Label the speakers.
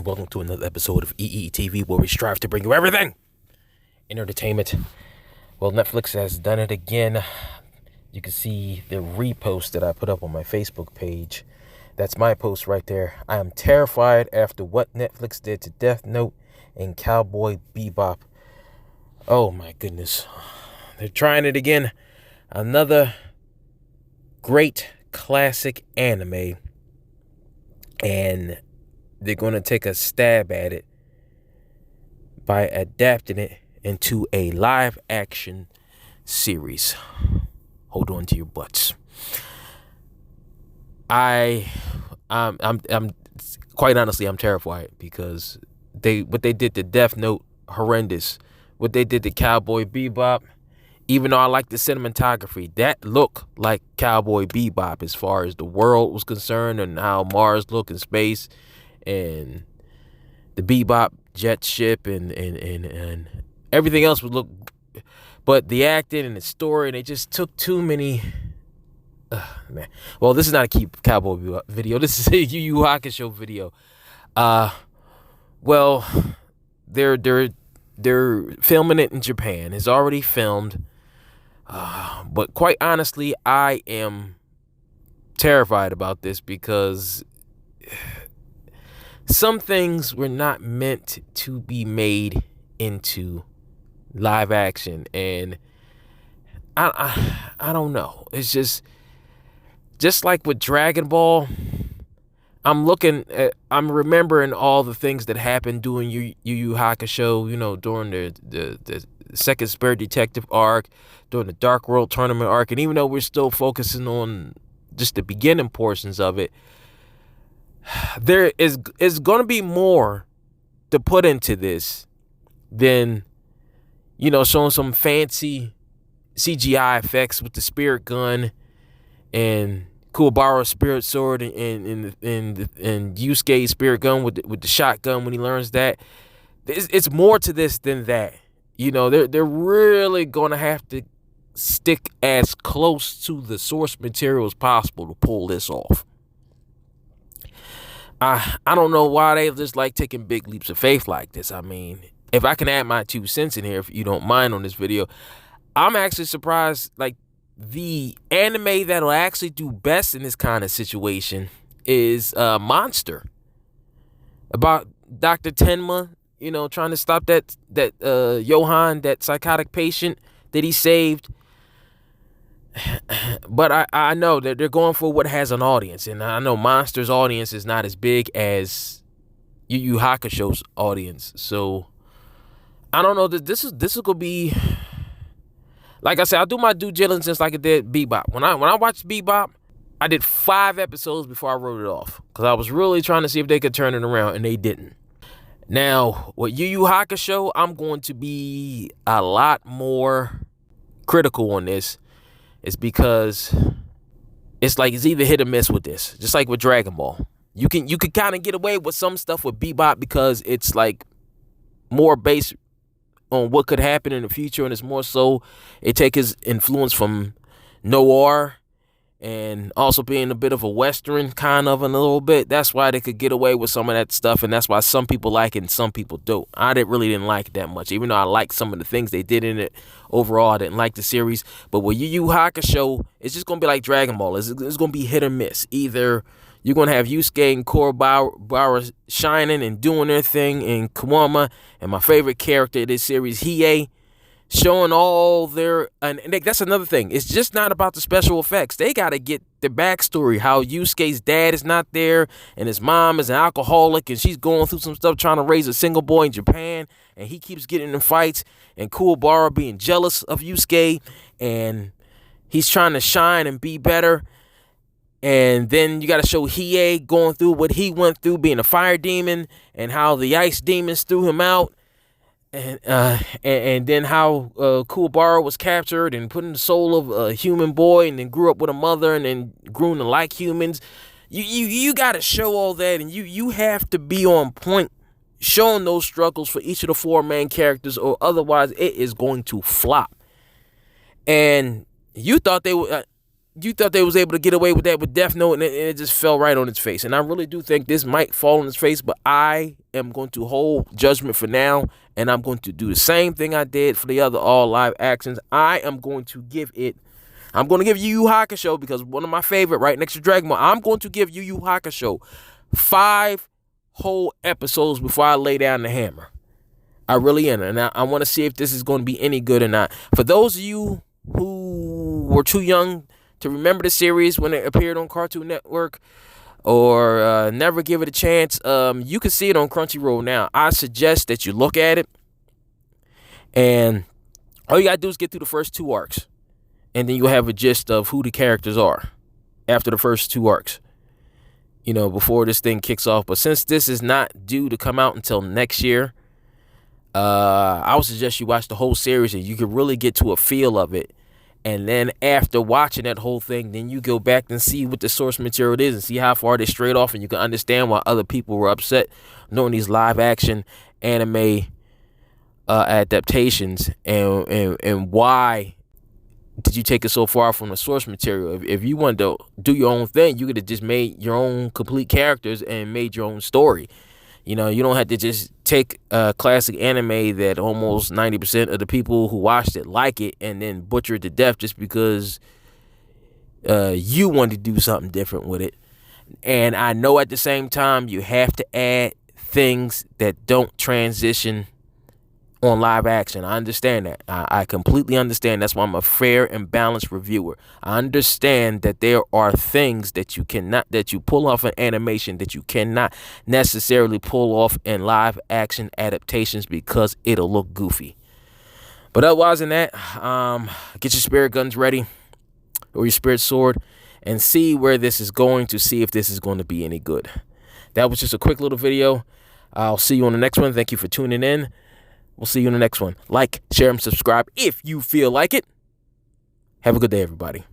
Speaker 1: and welcome to another episode of EETV, where we strive to bring you everything in entertainment. Well, Netflix has done it again. You can see the repost that I put up on my Facebook page. That's my post right there. I am terrified after what Netflix did to Death Note and Cowboy Bebop. Oh my goodness. They're trying it again. Another great classic anime. And they're going to take a stab at it by adapting it into a live action series. Hold on to your butts. I'm quite honestly, I'm terrified because what they did to Death Note, horrendous. What they did to Cowboy Bebop, even though I like the cinematography, that looked like Cowboy Bebop as far as the world was concerned and how Mars looked in space and the Bebop jet ship and everything else would look. But the acting and the story, they just took too many. Man. Well, this is not a Cowboy Bebop video. This is a Yu Yu Hakusho video. Well, they're filming it in Japan. It's already filmed. But quite honestly, I am terrified about this because some things were not meant to be made into live action, and I don't know. It's just like with Dragon Ball. I'm remembering all the things that happened during Yu Yu Hakusho, during the second Spirit Detective arc, during the Dark World Tournament arc, and even though we're still focusing on just the beginning portions of it, there is going to be more to put into this than, showing some fancy CGI effects with the spirit gun and Kuwabara's spirit sword and Yusuke's spirit gun with the shotgun when he learns that. It's more to this than that. They're really going to have to stick as close to the source material as possible to pull this off. I don't know why they just like taking big leaps of faith like this. I mean, if I can add my 2 cents in here, if you don't mind, on this video, I'm actually surprised. Like, the anime that'll actually do best in this kind of situation is Monster, about Dr. Tenma, trying to stop that Johan, that psychotic patient that he saved. But I know that they're going for what has an audience, and I know Monster's audience is not as big as Yu Yu Hakusho's audience, so I don't know that this is gonna be. Like I said, I'll do my due diligence like I did Bebop. When I watched Bebop, I did 5 episodes before I wrote it off because I was really trying to see if they could turn it around, and they didn't. Now, with Yu Yu Hakusho, I'm going to be a lot more critical on this. It's because it's either hit or miss with this. Just like with Dragon Ball. You can kind of get away with some stuff with Bebop because it's like more based on what could happen in the future, and it's more so it takes his influence from noir and also being a bit of a western kind of in a little bit. That's why they could get away with some of that stuff, and that's why some people like it and some people don't. I really didn't like it that much, even though I liked some of the things they did in it. Overall, I didn't like the series. But with Yu Yu Hakusho, it's just going to be like Dragon Ball. It's going to be hit or miss. Either you're going to have Yusuke and Kuwabara shining and doing their thing, and Kiwama, and my favorite character in this series, Hiei, showing all their. And that's another thing. It's just not about the special effects. They got to get the backstory, how Yusuke's dad is not there, and his mom is an alcoholic, and she's going through some stuff trying to raise a single boy in Japan, and he keeps getting in fights, and Kuwabara being jealous of Yusuke, and he's trying to shine and be better. And then you got to show Hiei going through what he went through being a fire demon, and how the ice demons threw him out, and then how Kuwabara was captured and put in the soul of a human boy, and then grew up with a mother, and then grew to like humans. You got to show all that, and you have to be on point showing those struggles for each of the 4 main characters, or otherwise it is going to flop. And you thought they would. you thought they was able to get away with that with Death Note, and it just fell right on its face. And I really do think this might fall on its face, but I am going to hold judgment for now, and I'm going to do the same thing I did for the other all live actions. I'm going to give Yu Yu Hakusho, because one of my favorite, right next to Dragon Ball. I'm going to give Yu Yu Hakusho 5 whole episodes before I lay down the hammer. I really am, and I want to see if this is going to be any good or not. For those of you who were too young to remember the series when it appeared on Cartoon Network, or never give it a chance, you can see it on Crunchyroll now. I suggest that you look at it, and all you gotta do is get through the first 2 arcs, and then you'll have a gist of who the characters are after the first 2 arcs, before this thing kicks off. But since this is not due to come out until next year, I would suggest you watch the whole series, and you can really get to a feel of it. And then after watching that whole thing, then you go back and see what the source material is and see how far they strayed off, and you can understand why other people were upset knowing these live action anime adaptations, and why did you take it so far from the source material. If you wanted to do your own thing, you could have just made your own complete characters and made your own story. You don't have to just take a classic anime that almost 90% of the people who watched it like it, and then butcher it to death just because you wanted to do something different with it. And I know at the same time you have to add things that don't transition on live action. I understand that. I completely understand. That's why I'm a fair and balanced reviewer. I understand that there are things that you pull off in animation that you cannot necessarily pull off in live action adaptations because it'll look goofy. But otherwise than that, get your spirit guns ready, or your spirit sword, and see where this is going, to see if this is going to be any good. That was just a quick little video. I'll see you on the next one. Thank you for tuning in. We'll see you in the next one. Like, share, and subscribe if you feel like it. Have a good day, everybody.